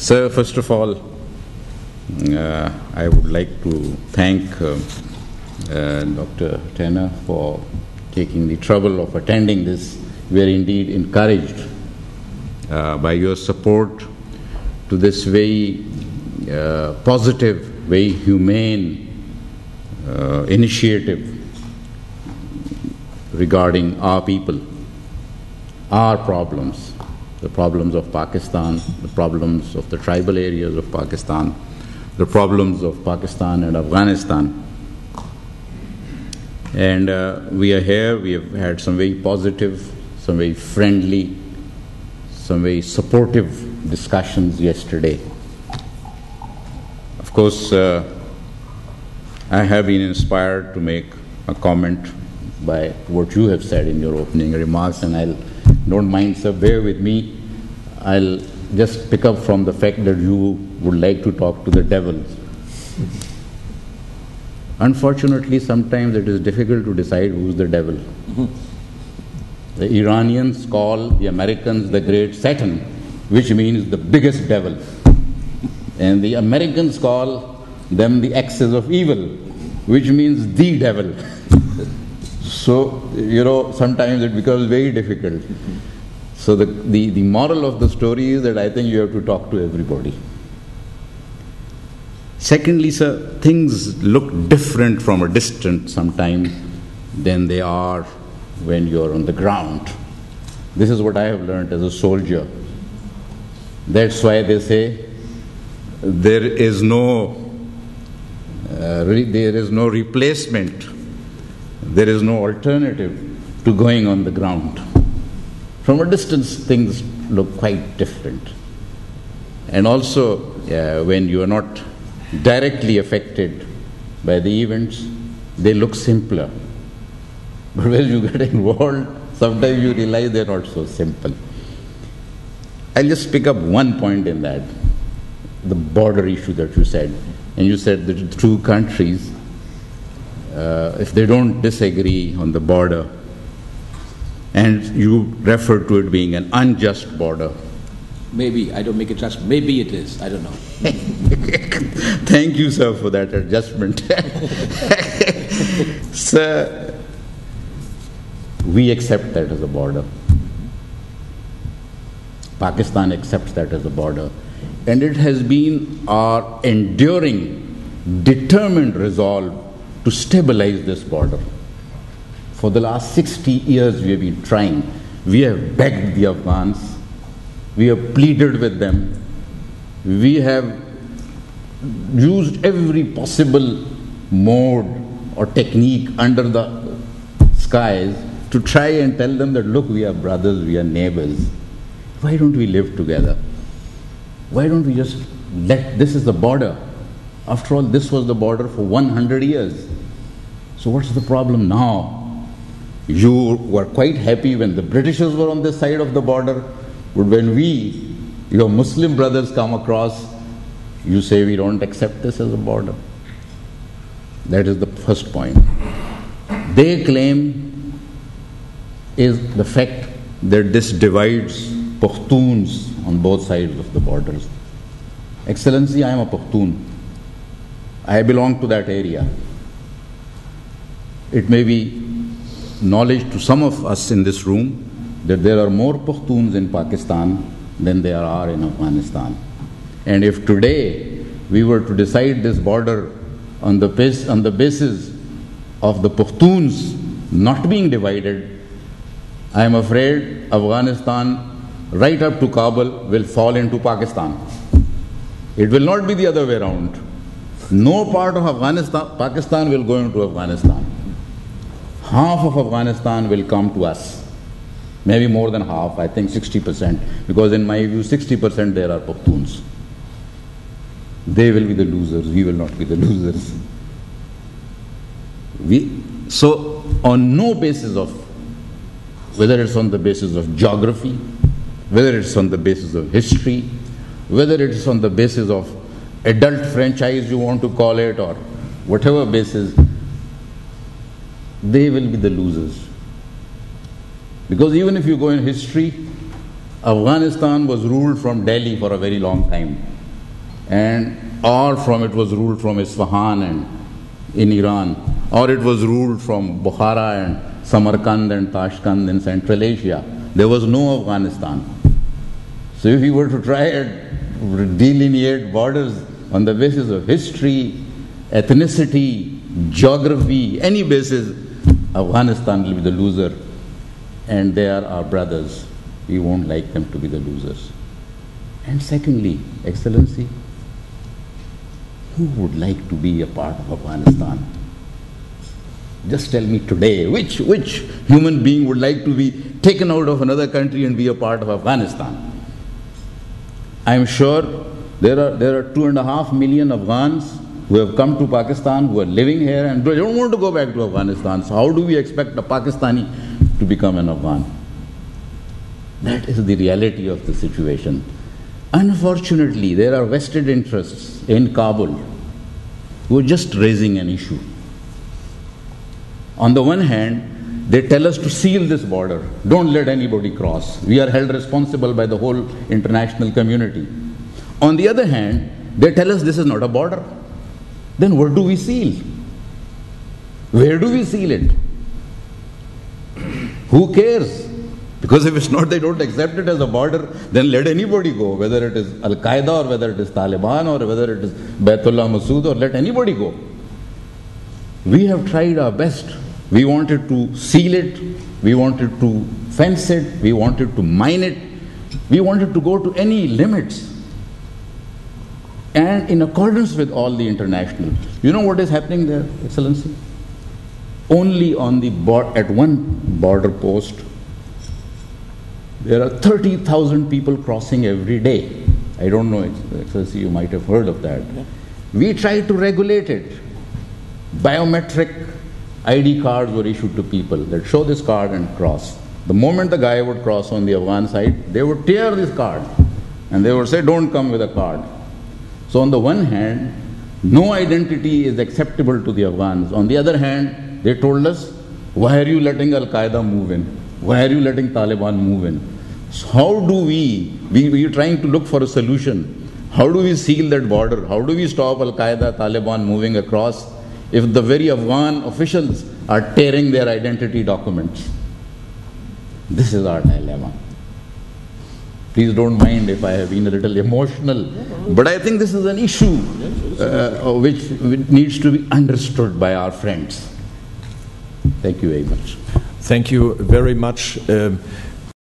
Sir, first of all, I would like to thank Dr. Tanner for taking the trouble of attending this. We are indeed encouraged by your support to this very positive, very humane initiative regarding our people, our problems, the problems of Pakistan, the problems of the tribal areas of Pakistan, the problems of Pakistan and Afghanistan. And we are here, we have had some very positive, some very friendly, some very supportive discussions yesterday. Of course, I have been inspired to make a comment by what you have said in your opening remarks, and I'll, don't mind, sir, bear with me. I'll just pick up from the fact that you would like to talk to the devil. Unfortunately, sometimes it is difficult to decide who's the devil. The Iranians call the Americans the great Satan, which means the biggest devil. And the Americans call them the axis of evil, which means the devil. So, sometimes it becomes very difficult. So the moral of the story is that I think you have to talk to everybody. Secondly, sir, things look different from a distance sometimes than they are when you're on the ground. This is what I have learned as a soldier. That's why they say there is no replacement, there is no alternative to going on the ground. From a distance, things look quite different. And also, when you are not directly affected by the events, they look simpler. But when you get involved, sometimes you realize they're not so simple. I'll just pick up one point in that, the border issue that you said. And you said that two countries, if they don't disagree on the border, and you refer to it being an unjust border. Maybe, I don't make it just, maybe it is, I don't know. Thank you, sir, for that adjustment. Sir, we accept that as a border. Pakistan accepts that as a border. And it has been our enduring, determined resolve to stabilize this border. For the last 60 years we have been trying. We have begged the Afghans. We have pleaded with them. We have used every possible mode or technique under the skies to try and tell them that, look, we are brothers, we are neighbors. Why don't we live together? Why don't we just this is the border. After all, this was the border for 100 years. So what's the problem now? You were quite happy when the Britishers were on this side of the border, but when we, your Muslim brothers, come across, you say we don't accept this as a border. That is the first point. Their claim is the fact that this divides Pashtuns on both sides of the borders. Excellency, I am a Pashtun. I belong to that area. It may be knowledge to some of us in this room that there are more Pashtuns in Pakistan than there are in Afghanistan. And if today we were to decide this border on the basis of the Pashtuns not being divided, I am afraid Afghanistan right up to Kabul will fall into Pakistan. It will not be the other way around. No part of Pakistan will go into Afghanistan. Half of Afghanistan will come to us. Maybe more than half, I think 60%. Because in my view, 60% there are Pashtuns. They will be the losers, we will not be the losers. So, on no basis of, whether it's on the basis of geography, whether it's on the basis of history, whether it's on the basis of adult franchise you want to call it, or whatever basis, they will be the losers. Because even if you go in history, Afghanistan was ruled from Delhi for a very long time, or it was ruled from Isfahan and in Iran, or it was ruled from Bukhara and Samarkand and Tashkent in Central Asia. There was no Afghanistan. So if you were to try and delineate borders on the basis of history, ethnicity, geography, any basis, Afghanistan will be the loser, and they are our brothers. We won't like them to be the losers. And secondly, Excellency, who would like to be a part of Afghanistan? Just tell me today, which human being would like to be taken out of another country and be a part of Afghanistan? I am sure there are 2.5 million Afghans who have come to Pakistan, who are living here, and they don't want to go back to Afghanistan. So how do we expect a Pakistani to become an Afghan? That is the reality of the situation. Unfortunately, there are vested interests in Kabul who are just raising an issue. On the one hand, they tell us to seal this border. Don't let anybody cross. We are held responsible by the whole international community. On the other hand, they tell us this is not a border. Then what do we seal? Where do we seal it? Who cares? Because if it's not, they don't accept it as a border, then let anybody go, whether it is Al-Qaeda or whether it is Taliban or whether it is Baitullah Masood, or let anybody go. We have tried our best. We wanted to seal it, we wanted to fence it, we wanted to mine it, we wanted to go to any limits. And in accordance with all the international. You know what is happening there, Excellency? Only on at one border post, there are 30,000 people crossing every day. I don't know, Excellency, you might have heard of that. We tried to regulate it. Biometric ID cards were issued to people that show this card and cross. The moment the guy would cross on the Afghan side, they would tear this card and they would say, don't come with a card. So on the one hand, no identity is acceptable to the Afghans. On the other hand, they told us, why are you letting Al-Qaeda move in? Why are you letting Taliban move in? So how do we are trying to look for a solution. How do we seal that border? How do we stop Al-Qaeda, Taliban moving across if the very Afghan officials are tearing their identity documents? This is our dilemma. Please don't mind if I have been a little emotional, but I think this is an issue which needs to be understood by our friends. Thank you very much. Thank you very much.